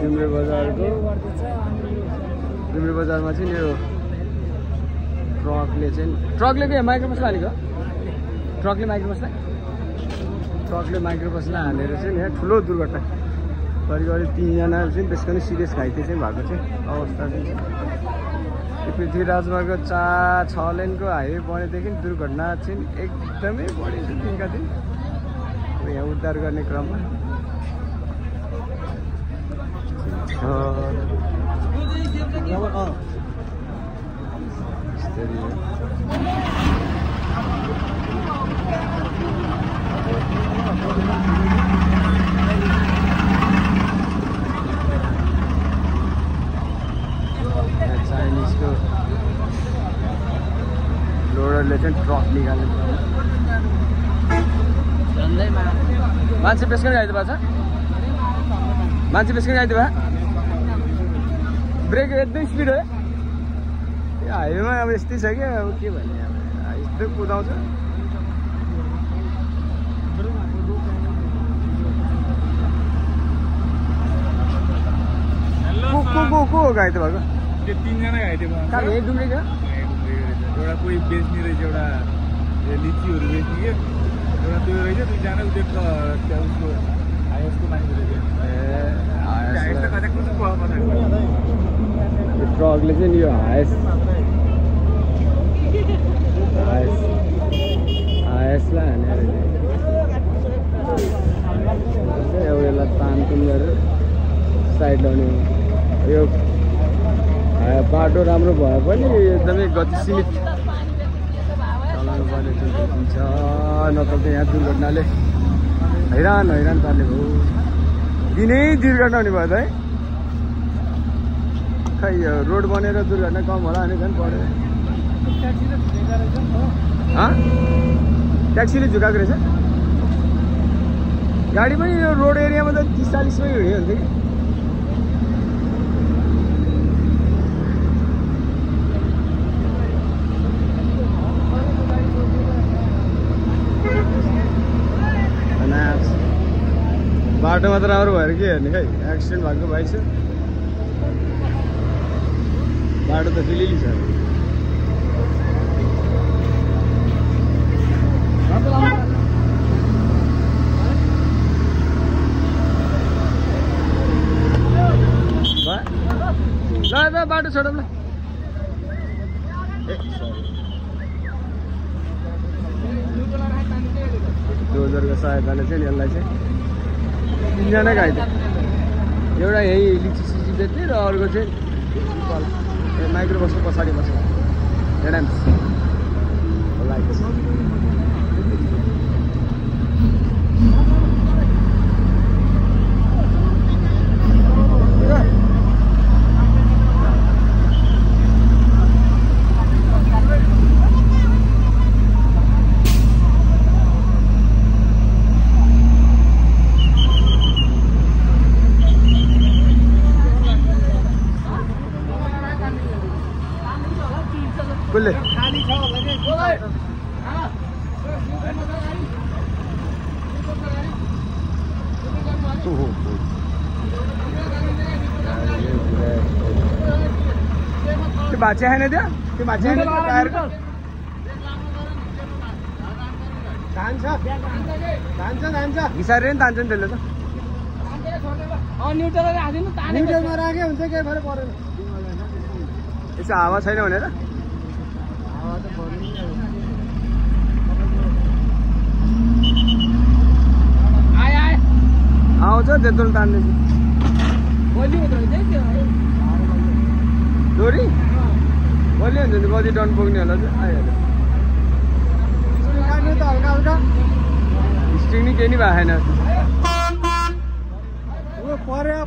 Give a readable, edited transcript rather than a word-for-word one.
तिम्रो बजारको तिम्रो बजारमा चाहिँ यो ट्रकले के माइक्रो मसला हालेको ट्रकले माइक्रो मसला हालेर चाहिँ यहाँ ठुलो दुर्घटना करिब 3 जना चाहिँ त्यसको नि सिरियस घाइते चाहिँ भएको चाहिँ अवस्था चाहिँ पृथ्वी राजमार्गको 6 लेनको हाइवे बनेदेखि दुर्घटना चाहिँ एकदमै बढेको छ दिनका दिन यहाँ उद्धार गर्ने क्रममा चाइनिजको लोडरले चाहिँ ट्रक निकाल्नु मान्छे पेस्कन आइदिएको छ मान्छे पेस्कन आइदिएको भए ब्रेक एकदमै स्पिड हो यो हाइवेमा अब यस्तै छ क्या अब के भन्ने अब यस्तो कुदाउँछ को घाइते भएको त्यो 3 जना घाइते भयो कहाँ यही डुम्रेको एउटा कोही बेच्ने रहेछ एउटा लिचीहरू बेच्ने के एउटा त्यो रहेछ 2 जना उसको हाइवेसको मान्छे रहेछ ट्रकले चाहिँ यो हायसलाई हानेर एउटालाई तानतुन गरेर साइड लाउने यो बाटो राम्रो भए पनि एकदमै गति सीमित चलाउनु पर्ने हुन्छ नत्र त यहाँ दुर्घटनाले हैरान पार्ने भयो दिनै दुर्घटना हुने भयो त है खै यो रोड बनेर दुर्घटना कम होला भने झन् पढ्यो ट्याक्सीले झुकाएको रहेछ गाडी पनि यो रोड एरियामा त 30-40 मै हिँड्यो हुन्थ्यो कि बाटोमा त राम्रो भएर के हेर्ने खै एक्सिडेन्ट भएको बाइक छ बाटो त फिलिली छ ल बाटो छोडौँ ल डोजरको सहायताले चाहिँ यसलाई चाहिँ 3 जना घाइते एउटा यही लिची सिची बेच्ने र अर्को चाहिँ माइक्रो बसको पछाडि बस्छ एडाम्स कुल्ले त्यो बाचे है ना त्यो बाचे है ना टायर का धान्छ घिसारेर नि तान्छन् त्यसले त न्युट्रलमा राखिदिनु न्युट्रलमा राखे हुन्छ केही फरक परेन यसो हावा छैन भनेर आउँछ त्यत्रो तान्दैछु डोरी बलियो हुन्छ नि कति टन पुग्ने होला चाहिँ आइहाल्यो स्ट्रिङ नि केही नि भएको छैन पर्यो